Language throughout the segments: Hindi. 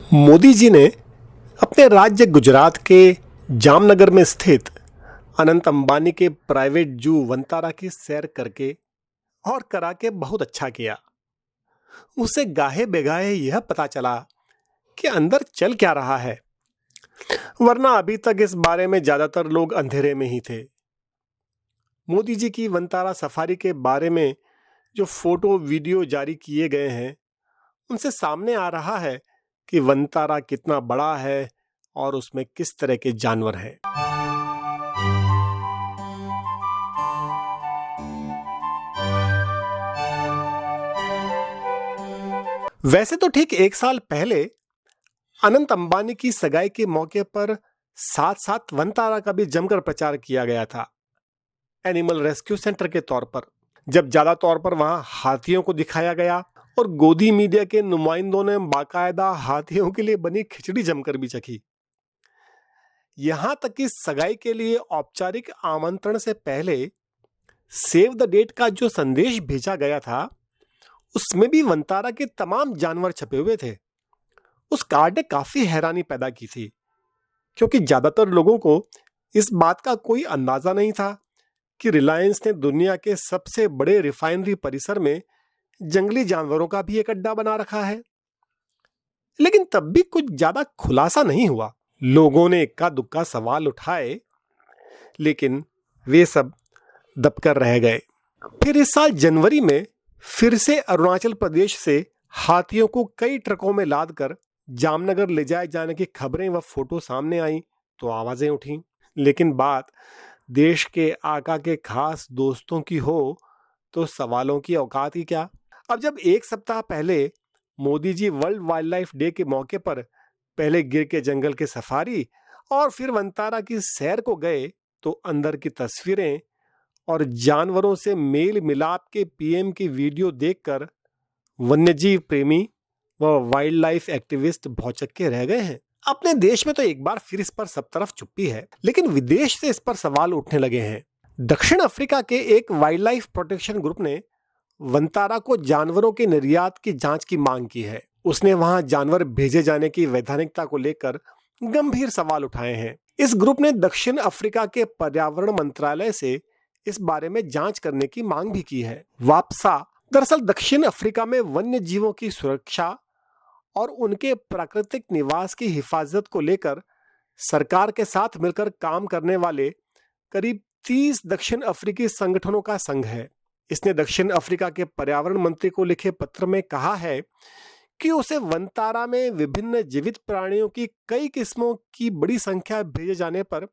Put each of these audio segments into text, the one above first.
मोदी जी ने अपने राज्य गुजरात के जामनगर में स्थित अनंत अंबानी के प्राइवेट जू वनतारा की सैर करके और करा के बहुत अच्छा किया। उसे गाहे बेगाहे यह पता चला कि अंदर चल क्या रहा है, वरना अभी तक इस बारे में ज्यादातर लोग अंधेरे में ही थे। मोदी जी की वनतारा सफारी के बारे में जो फोटो वीडियो जारी किए गए हैं, उनसे सामने आ रहा है कि वनतारा कितना बड़ा है और उसमें किस तरह के जानवर हैं। वैसे तो ठीक 1 साल पहले अनंत अंबानी की सगाई के मौके पर साथ साथ वनतारा का भी जमकर प्रचार किया गया था, एनिमल रेस्क्यू सेंटर के तौर पर। जब ज्यादा तौर पर वहां हाथियों को दिखाया गया और गोदी मीडिया के नुमाइंदों ने बाकायदा हाथियों के लिए बनी खिचड़ी जमकर भी चखी। यहां तक कि सगाई के लिए औपचारिक आमंत्रण से पहले सेव द डेट का जो संदेश भेजा गया था, उसमें भी वनतारा के तमाम जानवर छपे हुए थे। उस कार्ड ने काफी हैरानी पैदा की थी, क्योंकि ज्यादातर लोगों को इस बात का कोई अंदाजा नहीं था कि रिलायंस ने दुनिया के सबसे बड़े रिफाइनरी परिसर में जंगली जानवरों का भी एक अड्डा बना रखा है। लेकिन तब भी कुछ ज्यादा खुलासा नहीं हुआ। लोगों ने इक्का दुक्का सवाल उठाए, लेकिन वे सब दबकर रह गए। फिर इस साल जनवरी में फिर से अरुणाचल प्रदेश से हाथियों को कई ट्रकों में लाद कर जामनगर ले जाए जाने की खबरें व फोटो सामने आई तो आवाजें उठी। लेकिन बात देश के आका के खास दोस्तों की हो तो सवालों की औकात ही क्या। अब जब 1 सप्ताह पहले Modi ji world wild life day के मौके पर पहले गिर के जंगल के सफारी और फिर वनतारा की सैर को गए, तो अंदर की तस्वीरें और जानवरों से मेल मिलाप के पीएम की वीडियो देखकर वन्यजीव प्रेमी व वाइल्ड लाइफ एक्टिविस्ट भौचक्के के रह गए हैं। अपने देश में तो एक बार फिर इस पर सब तरफ चुप्पी है, लेकिन विदेश से इस पर सवाल उठने लगे हैं। दक्षिण अफ्रीका के एक वाइल्ड लाइफ प्रोटेक्शन ग्रुप ने वनतारा को जानवरों के निर्यात की जांच की मांग की है। उसने वहां जानवर भेजे जाने की वैधानिकता को लेकर गंभीर सवाल उठाए हैं। इस ग्रुप ने दक्षिण अफ्रीका के पर्यावरण मंत्रालय से इस बारे में जांच करने की मांग भी की है। वापसा दरअसल दक्षिण अफ्रीका में वन्य जीवों की सुरक्षा और उनके प्राकृतिक निवास की हिफाजत को लेकर सरकार के साथ मिलकर काम करने वाले करीब 30 दक्षिण अफ्रीकी संगठनों का संघ है। इसने दक्षिण अफ्रीका के पर्यावरण मंत्री को लिखे पत्र में कहा है कि उसे वनतारा में विभिन्न जीवित प्राणियों की कई किस्मों की बड़ी संख्या भेजे जाने पर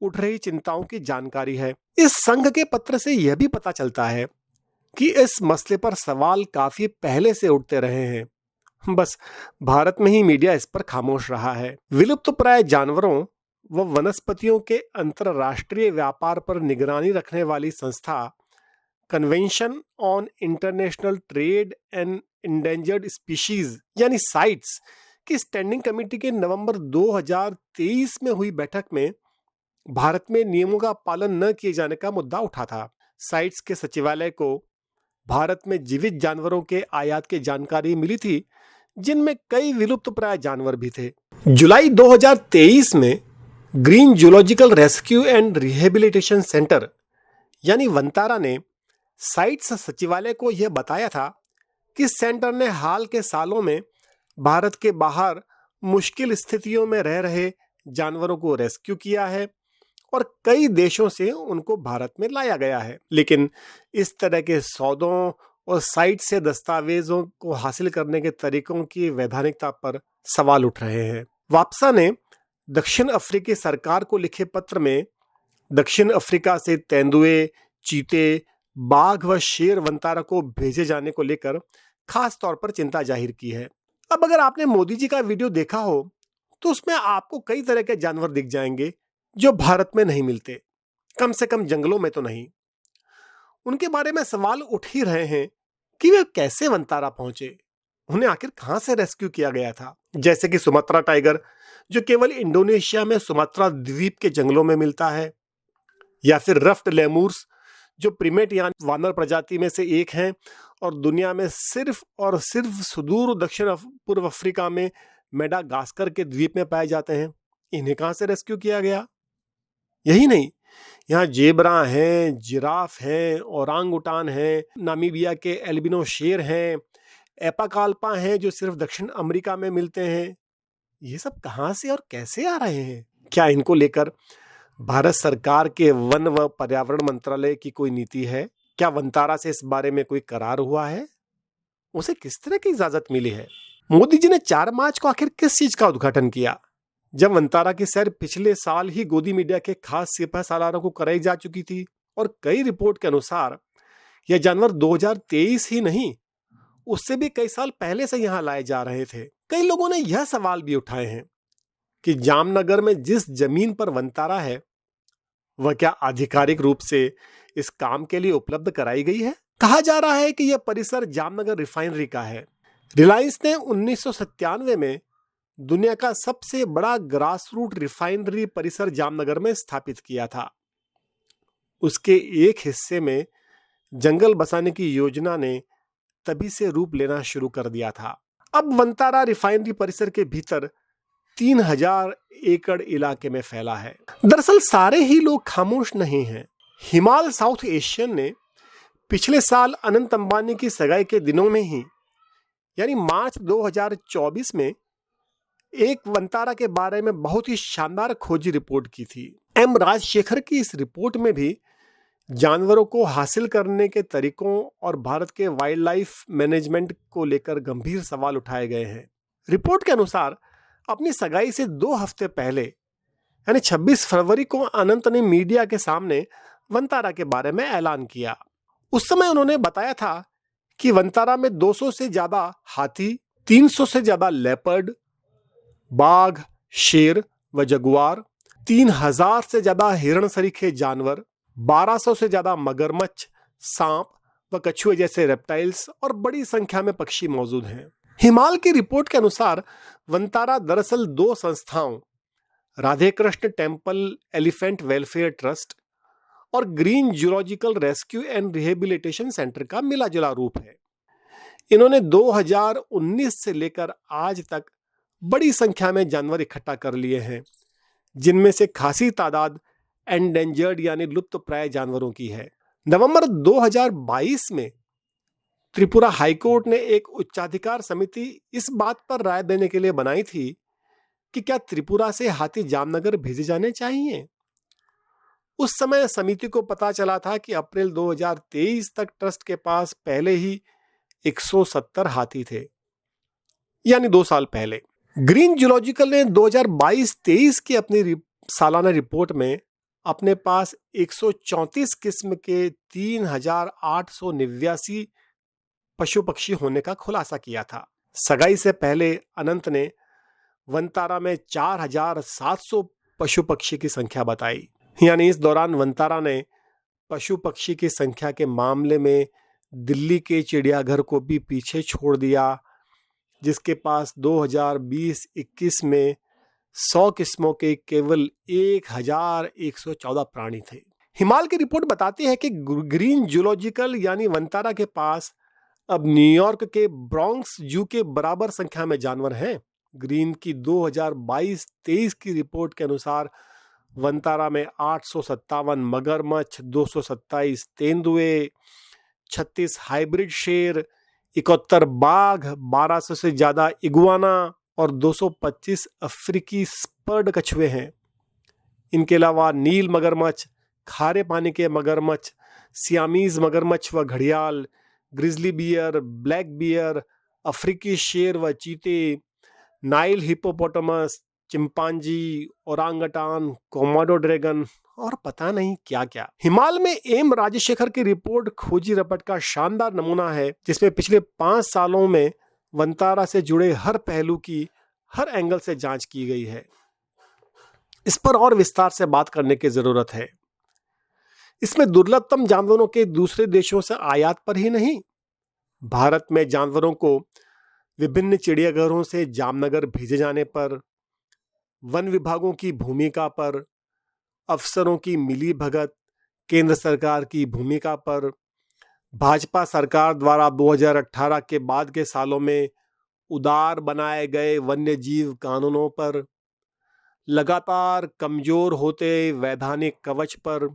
उठ रही चिंताओं की जानकारी है। इस संघ के पत्र से यह भी पता चलता है कि इस मसले पर सवाल काफी पहले से उठते रहे हैं, बस भारत में ही मीडिया इस पर खामोश रहा है। विलुप्तप्राय जानवरों व वनस्पतियों के अंतरराष्ट्रीय व्यापार पर निगरानी रखने वाली संस्था convention on international trade and endangered species यानी साइट्स की स्टैंडिंग कमेटी के नवंबर 2023 में हुई बैठक में भारत में नियमों का पालन न किए जाने का मुद्दा उठा था। साइट्स के सचिवालय को भारत में जीवित जानवरों के आयात की जानकारी मिली थी, जिनमें कई विलुप्तप्राय जानवर भी थे। जुलाई 2023 में green zoological rescue and rehabilitation centre यानी वनतारा ने साइट्स सचिवालय को यह बताया था कि सेंटर ने हाल के सालों में भारत के बाहर मुश्किल स्थितियों में रह रहे जानवरों को रेस्क्यू किया है और कई देशों से उनको भारत में लाया गया है। लेकिन इस तरह के सौदों और साइट से दस्तावेजों को हासिल करने के तरीकों की वैधानिकता पर सवाल उठ रहे हैं। वापसा ने दक्षिण अफ्रीकी सरकार को लिखे पत्र में दक्षिण अफ्रीका से तेंदुए, चीते, बाघ व शेर वनतारा को भेजे जाने को लेकर खास तौर पर चिंता जाहिर की है। अब अगर आपने मोदी जी का वीडियो देखा हो तो उसमें आपको कई तरह के जानवर दिख जाएंगे जो भारत में नहीं मिलते, कम से कम जंगलों में तो नहीं। उनके बारे में सवाल उठ ही रहे हैं कि वे कैसे वनतारा पहुंचे, उन्हें आखिर कहां से रेस्क्यू किया गया था। जैसे कि सुमात्रा टाइगर जो केवल इंडोनेशिया में सुमात्रा द्वीप के जंगलों में मिलता है, या फिर रफ्ट लेमूर्स जो प्रीमेट यानी वानर प्रजाति में से एक हैं और दुनिया में सिर्फ और सिर्फ सुदूर दक्षिण पूर्व अफ्रीका में मेडागास्कर के द्वीप में पाए जाते हैं, इन्हें कहां से रेस्क्यू किया गया? यही नहीं, यहाँ जेबरा हैं, जिराफ हैं, ओरांगुटान हैं, नामीबिया के एल्बिनो शेर हैं, एपाकाल्पा हैं जो सिर्फ दक्षिण अमेरिका में मिलते हैं। ये सब कहां से और कैसे आ रहे हैं? क्या इनको लेकर भारत सरकार के वन व पर्यावरण मंत्रालय की कोई नीति है? क्या वनतारा से इस बारे में कोई करार हुआ है? उसे किस तरह की इजाजत मिली है? मोदी जी ने 4 मार्च को आखिर किस चीज का उद्घाटन किया, जब वनतारा की सैर पिछले साल ही गोदी मीडिया के खास सिपह सालारों को कराई जा चुकी थी और कई रिपोर्ट के अनुसार यह जानवर 2023 ही नहीं, उससे भी कई साल पहले से यहां लाए जा रहे थे। कई लोगों ने यह सवाल भी उठाए हैं कि जामनगर में जिस जमीन पर वनतारा है वह क्या आधिकारिक रूप से इस काम के लिए उपलब्ध कराई गई है? कहा जा रहा है कि यह परिसर जामनगर रिफाइनरी का है। रिलायंस ने 1997 में दुनिया का सबसे बड़ा ग्रासरूट रिफाइनरी परिसर जामनगर में स्थापित किया था। उसके एक हिस्से में जंगल बसाने की योजना ने तभी से रूप लेना शुरू कर दिया था। अब वनतारा रिफाइनरी परिसर के भीतर 3000 एकड़ इलाके में फैला है। दरअसल सारे ही लोग खामोश नहीं हैं। हिमाल साउथ एशियन ने पिछले साल अनंत अंबानी की सगाई के दिनों में ही, यानी मार्च 2024 में, एक वनतारा के बारे में बहुत ही शानदार खोजी रिपोर्ट की थी। एम राजशेखर की इस रिपोर्ट में भी जानवरों को हासिल करने के तरीकों और भारत के वाइल्ड लाइफ मैनेजमेंट को लेकर गंभीर सवाल उठाए गए हैं। रिपोर्ट के अनुसार अपनी सगाई से 2 हफ्ते पहले, यानी 26 फरवरी को, अनंत ने मीडिया के सामने वनतारा के बारे में ऐलान किया। उस समय उन्होंने बताया था कि वनतारा में 200 से ज्यादा हाथी, 300 से ज्यादा लेपर्ड, बाघ, शेर व जगुआर, 3000 से ज्यादा हिरण सरीखे जानवर, 1200 से ज्यादा मगरमच्छ, सांप व कछुए जैसे रेप्टाइल्स और बड़ी संख्या में पक्षी मौजूद हैं। हिमाल की रिपोर्ट के अनुसार वनतारा दरअसल 2 संस्थाओं, Radhe Krishna temple elephant welfare trust और green zoological rescue and rehabilitation centre का मिला जुला रूप है। इन्होंने 2019 से लेकर आज तक बड़ी संख्या में जानवर इकट्ठा कर लिए हैं, जिनमें से खासी तादाद एंडेंजर्ड यानी लुप्तप्राय जानवरों की है। नवंबर 2022 में त्रिपुरा हाईकोर्ट ने एक उच्चाधिकार समिति इस बात पर राय देने के लिए बनाई थी कि क्या त्रिपुरा से हाथी जामनगर भेजे जाने चाहिए। उस समय समिति को पता चला था कि अप्रैल 2023 तक ट्रस्ट के पास पहले ही 170 हाथी थे, यानी 2 साल पहले। ग्रीन जूलॉजिकल ने 2022-23 की अपनी सालाना रिपोर्ट में अपने पास 134 किस्म के 3889 पशु पक्षी होने का खुलासा किया था। सगाई से पहले अनंत ने वनतारा में 4700 पशु पक्षी की संख्या बताई। यानी इस दौरान वनतारा ने पशु पक्षी की संख्या के मामले में दिल्ली के चिड़ियाघर को भी पीछे छोड़ दिया, जिसके पास 2020-21 में 100 किस्मों के केवल 1114 प्राणी थे। हिमाल की रिपोर्ट बताती है कि ग्रीन जूलॉजिकल यानी वनतारा के पास अब न्यूयॉर्क के ब्रॉन्क्स जू के बराबर संख्या में जानवर हैं। ग्रीन की 2022-23 की रिपोर्ट के अनुसार वनतारा में 857 मगरमच्छ, 227 तेंदुए, 36 हाइब्रिड शेर, 71 बाघ, 1200 से ज्यादा इगुआना और 225 अफ्रीकी स्पर्ड कछुए हैं। इनके अलावा नील मगरमच्छ, खारे पानी के मगरमच्छ, सियामीज मगरमच्छ व घड़ियाल, ग्रिजली बियर, ब्लैक बियर, अफ्रीकी शेर व चीते, Nile hippopotamus, chimpanzee, orangutan, Komodo dragon और पता नहीं क्या क्या। हिमाल में एम राजशेखर की रिपोर्ट खोजी रपट का शानदार नमूना है, जिसमें पिछले 5 सालों में वनतारा से जुड़े हर पहलू की हर एंगल से जांच की गई है। इस पर और विस्तार से बात करने की जरूरत है। इसमें दुर्लभतम जानवरों के दूसरे देशों से आयात पर ही नहीं, भारत में जानवरों को विभिन्न चिड़ियाघरों से जामनगर भेजे जाने पर, वन विभागों की भूमिका पर, अफसरों की मिलीभगत, केंद्र सरकार की भूमिका पर, भाजपा सरकार द्वारा 2018 के बाद के सालों में उदार बनाए गए वन्यजीव कानूनों पर, लगातार कमजोर होते वैधानिक कवच पर,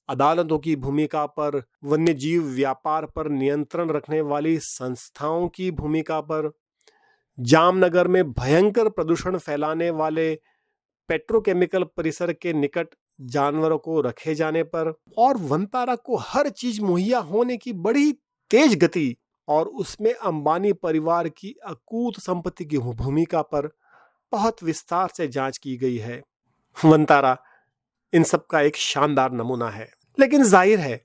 अदालतों की भूमिका पर, वन्यजीव व्यापार पर नियंत्रण रखने वाली संस्थाओं की भूमिका पर, जामनगर में भयंकर प्रदूषण फैलाने वाले पेट्रोकेमिकल परिसर के निकट जानवरों को रखे जाने पर, और वनतारा को हर चीज मुहैया होने की बड़ी तेज गति और उसमें अंबानी परिवार की अकूत संपत्ति की भूमिका पर बहुत विस्तार से जांच की गई है। वनतारा इन सब का एक शानदार नमूना है। लेकिन जाहिर है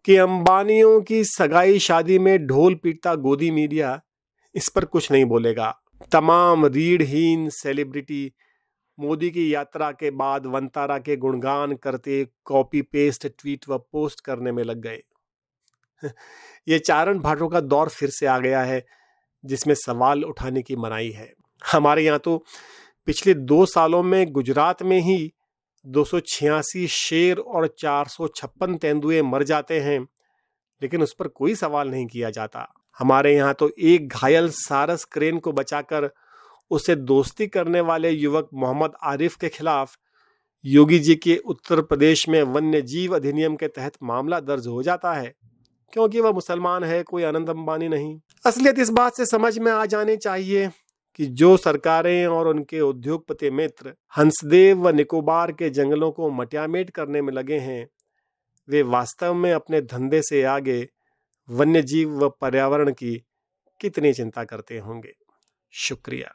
कि अंबानियों की सगाई शादी में ढोल पीटता गोदी मीडिया इस पर कुछ नहीं बोलेगा। तमाम रीढ़हीन सेलिब्रिटी मोदी की यात्रा के बाद वनतारा के गुणगान करते कॉपी पेस्ट ट्वीट व पोस्ट करने में लग गए। ये चारण भाटों का दौर फिर से आ गया है, जिसमें सवाल उठाने की मनाही है। हमारे यहाँ तो पिछले 2 सालों में गुजरात में ही 286 शेर और 456 तेंदुए मर जाते हैं, लेकिन उस पर कोई सवाल नहीं किया जाता। हमारे यहाँ तो एक घायल सारस क्रेन को बचाकर उसे दोस्ती करने वाले युवक मोहम्मद आरिफ के खिलाफ योगी जी के उत्तर प्रदेश में वन्य जीव अधिनियम के तहत मामला दर्ज हो जाता है, क्योंकि वह मुसलमान है, कोई अनंत अंबानी नहीं। असलियत इस बात से समझ में आ जानी चाहिए कि जो सरकारें और उनके उद्योगपति मित्र हंसदेव व निकोबार के जंगलों को मटियामेट करने में लगे हैं, वे वास्तव में अपने धंधे से आगे वन्यजीव व पर्यावरण की कितनी चिंता करते होंगे। शुक्रिया।